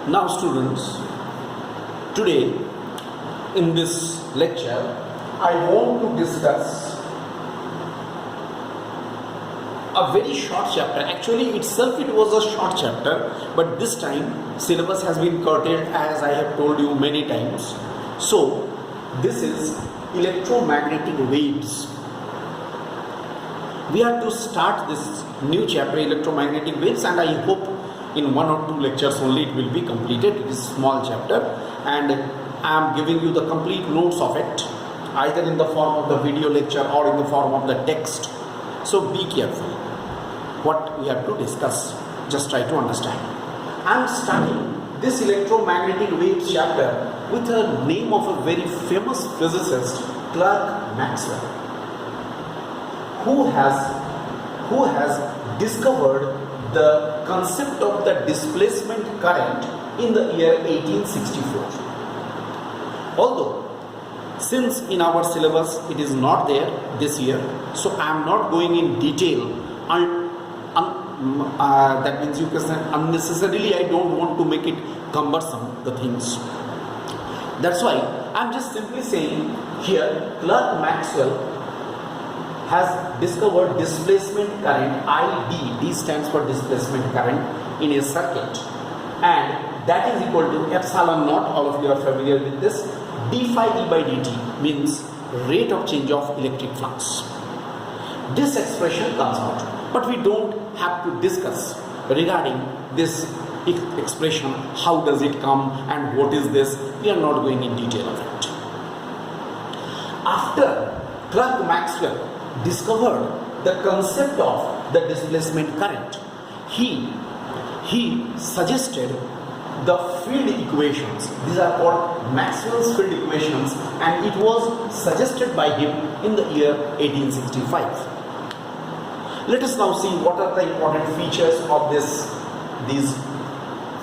Now students, today in this lecture I want to discuss a very short chapter. Actually itself it was a short chapter, but this time syllabus has been curtailed, as I have told you many times. So this is electromagnetic waves. We are to start this new chapter, electromagnetic waves, and I hope in 1 or 2 lectures only it will be completed. It is a small chapter and I am giving you the complete notes of it, either in the form of the video lecture or in the form of the text. So be careful what we have to discuss. Just try to understand. I am starting this electromagnetic waves chapter with the name of a very famous physicist, Clerk Maxwell, who has discovered the concept of the displacement current in the year 1864. Although since in our syllabus it is not there this year, so I am not going in detail. That means you can say unnecessarily I don't want to make it cumbersome, the things. That's why I am just simply saying here Clerk Maxwell has discovered displacement current ID. D stands for displacement current in a circuit, and that is equal to epsilon naught. All of you are familiar with this. D phi E by dt means rate of change of electric flux. This expression comes out, but we don't have to discuss regarding this expression. How does it come and what is this? We are not going in detail of it. After Clerk Maxwell discovered the concept of the displacement current, he suggested the field equations. These are called Maxwell's field equations, and it was suggested by him in the year 1865. Let us now see what are the important features of these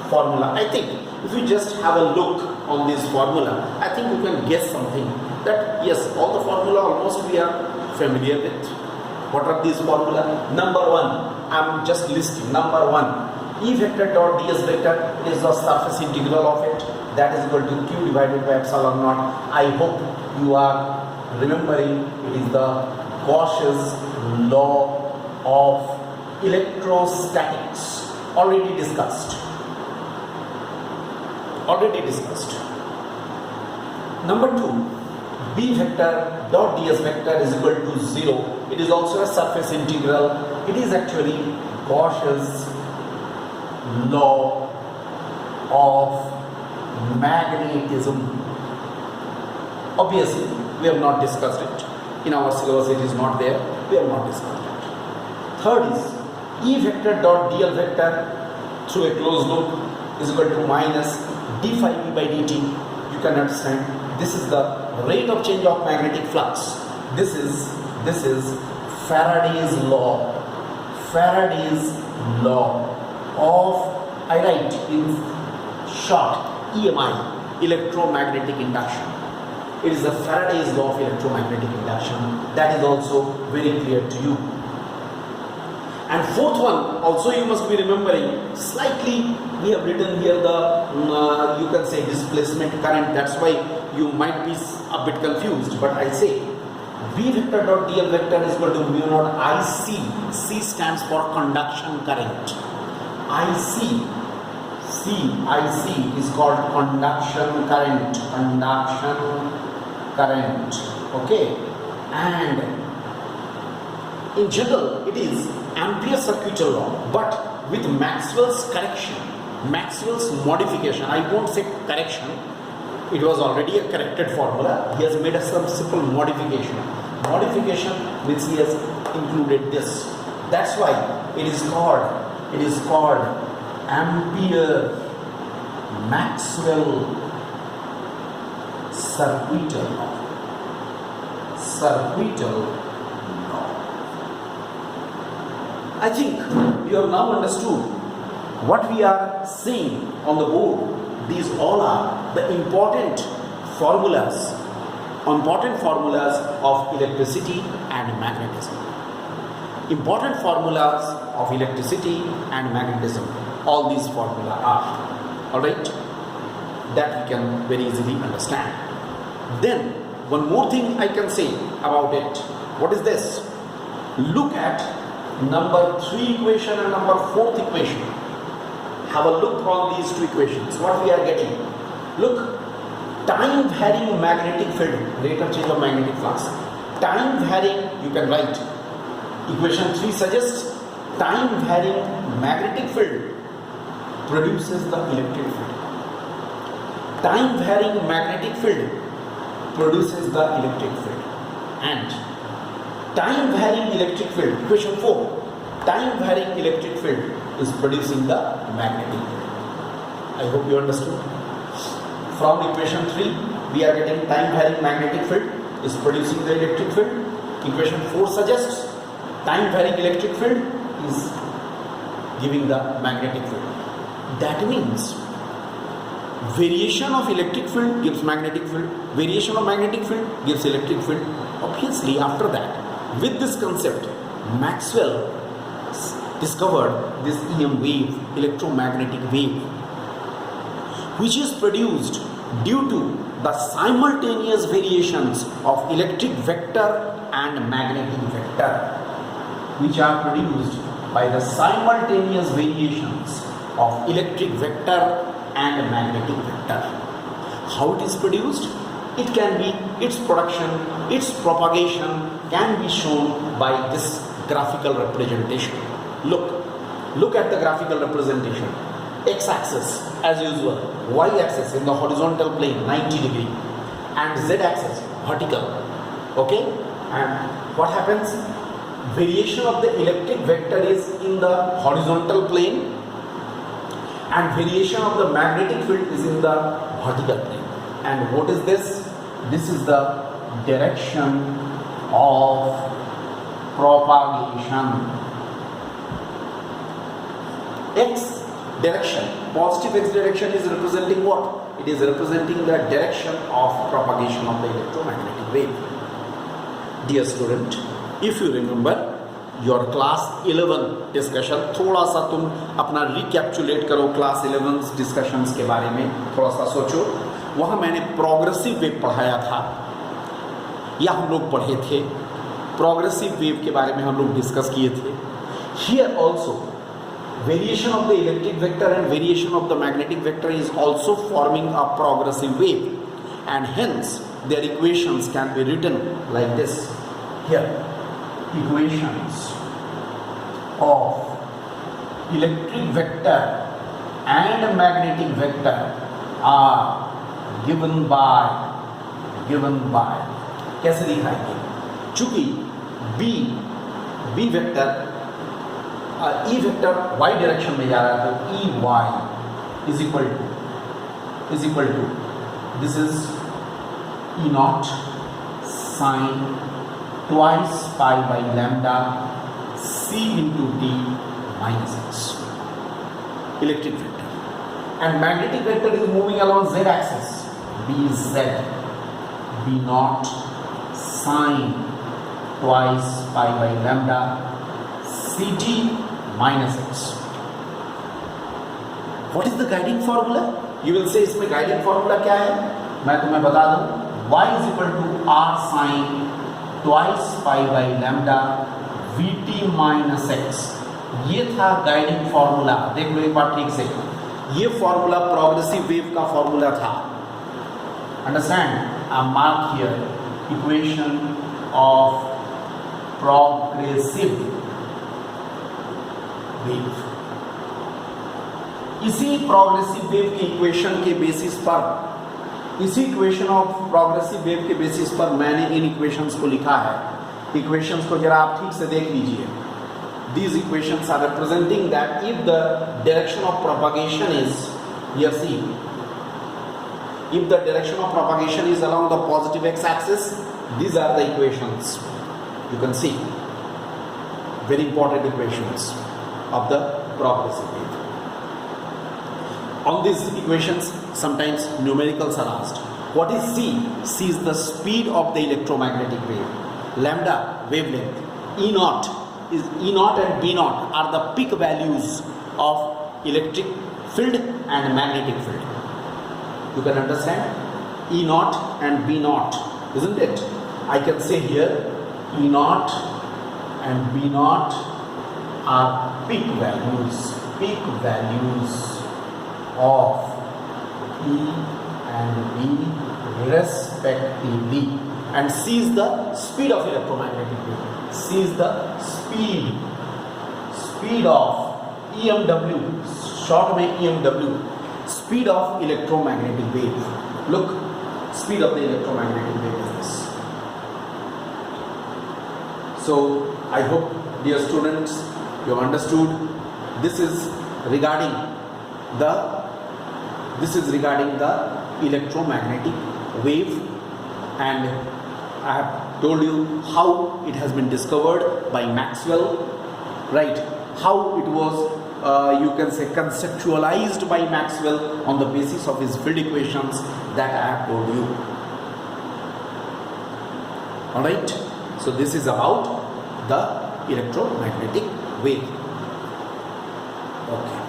formula. I think if you just have a look on this formula, I think you can guess something, that yes, all the formula almost we are familiar with. What are these formula? Number 1, I am just listing. Number 1, E vector dot ds vector is the surface integral of it, that is equal to q divided by epsilon naught. I hope you are remembering it is the Gauss's law of electrostatics, already discussed. Number 2, B vector dot ds vector is equal to 0. It is also a surface integral. It is actually Gauss's law of magnetism. Obviously, we have not discussed it. In our syllabus it is not there. We have not discussed it. Third is E vector dot dl vector through a closed loop is equal to minus d phi e by dt. You can understand this is the rate of change of magnetic flux. This is Faraday's law. Faraday's law of, I write in short, EMI, electromagnetic induction. It is the Faraday's law of electromagnetic induction. That is also very clear to you. And fourth one, also you must be remembering, slightly we have written here the, you can say displacement current. That's why you might be a bit confused, but I say V vector dot dl vector is equal to mu naught IC. C stands for conduction current. IC is called conduction current. Okay, and in general it is Ampere circuitous law, but with Maxwell's correction, Maxwell's modification. I won't say correction. It was already a corrected formula. He has made some simple modification which he has included this. That's why it is called Ampere Maxwell circuitous law. I think you have now understood what we are seeing on the board. These all are the important formulas of electricity and magnetism. Important formulas of electricity and magnetism. All these formula are. All right, that we can very easily understand. Then one more thing I can say about it. What is this? Look at number 3 equation and number 4th equation. Have a look on these two equations. What we are getting? Look, time varying magnetic field, rate of change of magnetic flux. Time varying, you can write. Equation 3 suggests time varying magnetic field produces the electric field. Time varying magnetic field produces the electric field. And time varying electric field, equation 4, time varying electric field is producing the magnetic field. I hope you understood. From equation 3, we are getting time varying magnetic field is producing the electric field. Equation 4 suggests time varying electric field is giving the magnetic field. That means variation of electric field gives magnetic field, variation of magnetic field gives electric field. Obviously, after that, with this concept, Maxwell discovered this EM wave, electromagnetic wave, which is produced due to the simultaneous variations of electric vector and magnetic vector, which are produced by the simultaneous variations of electric vector and magnetic vector. How it is produced? It can be, its production, its propagation can be shown by this graphical representation. Look at the graphical representation. X-axis as usual, y-axis in the horizontal plane 90 degree and z-axis vertical. Okay, and what happens? Variation of the electric vector is in the horizontal plane and variation of the magnetic field is in the vertical plane. And what is this? This is the direction of propagation. X direction, positive x direction is representing what? It is representing the direction of propagation of the electromagnetic wave. Dear student, if you remember your class 11 discussion, थोड़ा सा तुम अपना recapitulate करो class 11 discussions के बारे में, थोड़ा सा सोचो. वहाँ मैंने प्रोग्रेसिव वेव पढ़ाया था या हम लोग पढ़े थे. प्रोग्रेसिव वेव के बारे में हम लोग डिस्कस किए थे. Here also variation of the electric vector and variation of the magnetic vector is also forming a progressive wave, and hence their equations can be written like this. Here, equations of electric vector and magnetic vector are given by कैसे दिखाएंगे? चूंकि B vector E vector y direction में जा रहा है तो EY is equal to this is E naught sine twice pi by lambda C into t minus x, electric vector. And magnetic vector is moving along z axis, BZ, B naught sine twice pi by lambda Ct minus x. What is the guiding formula? You will say इसमें guiding formula क्या है? मैं तुम्हें बता दूं. Y is equal to r sine twice pi by lambda Vt minus x. ये था guiding formula. देख लो एक बार ठीक से. ये formula progressive wave का formula था. Understand? I mark here equation of progressive wave. इसी प्रोग्रेसिव वेव के इक्वेशन के बेसिस पर, इसी इक्वेशन ऑफ प्रोग्रेसिव वेव के बेसिस पर मैंने इन इक्वेशंस को लिखा है. इक्वेशंस को जरा आप ठीक से देख लीजिए. These equations are representing that if the direction of propagation is, here see, if the direction of propagation is along the positive x-axis, these are the equations. You can see very important equations of the progressive wave. On these equations, sometimes numericals are asked. What is C? C is the speed of the electromagnetic wave. Lambda, wavelength. E naught and B naught are the peak values of electric field and magnetic field. You can understand E naught and B naught, isn't it? I can say here E naught and B naught are peak values of E and B respectively. And C is the speed of electromagnetic wave. C is the speed of EMW, short में EMW, speed of electromagnetic wave. Look, speed of the electromagnetic wave is this. So I hope, dear students, you have understood. This is regarding the electromagnetic wave, and I have told you how it has been discovered by Maxwell, right? How it was, you can say, conceptualized by Maxwell on the basis of his field equations that I have told you. Alright, so this is about the electromagnetic wave. Okay.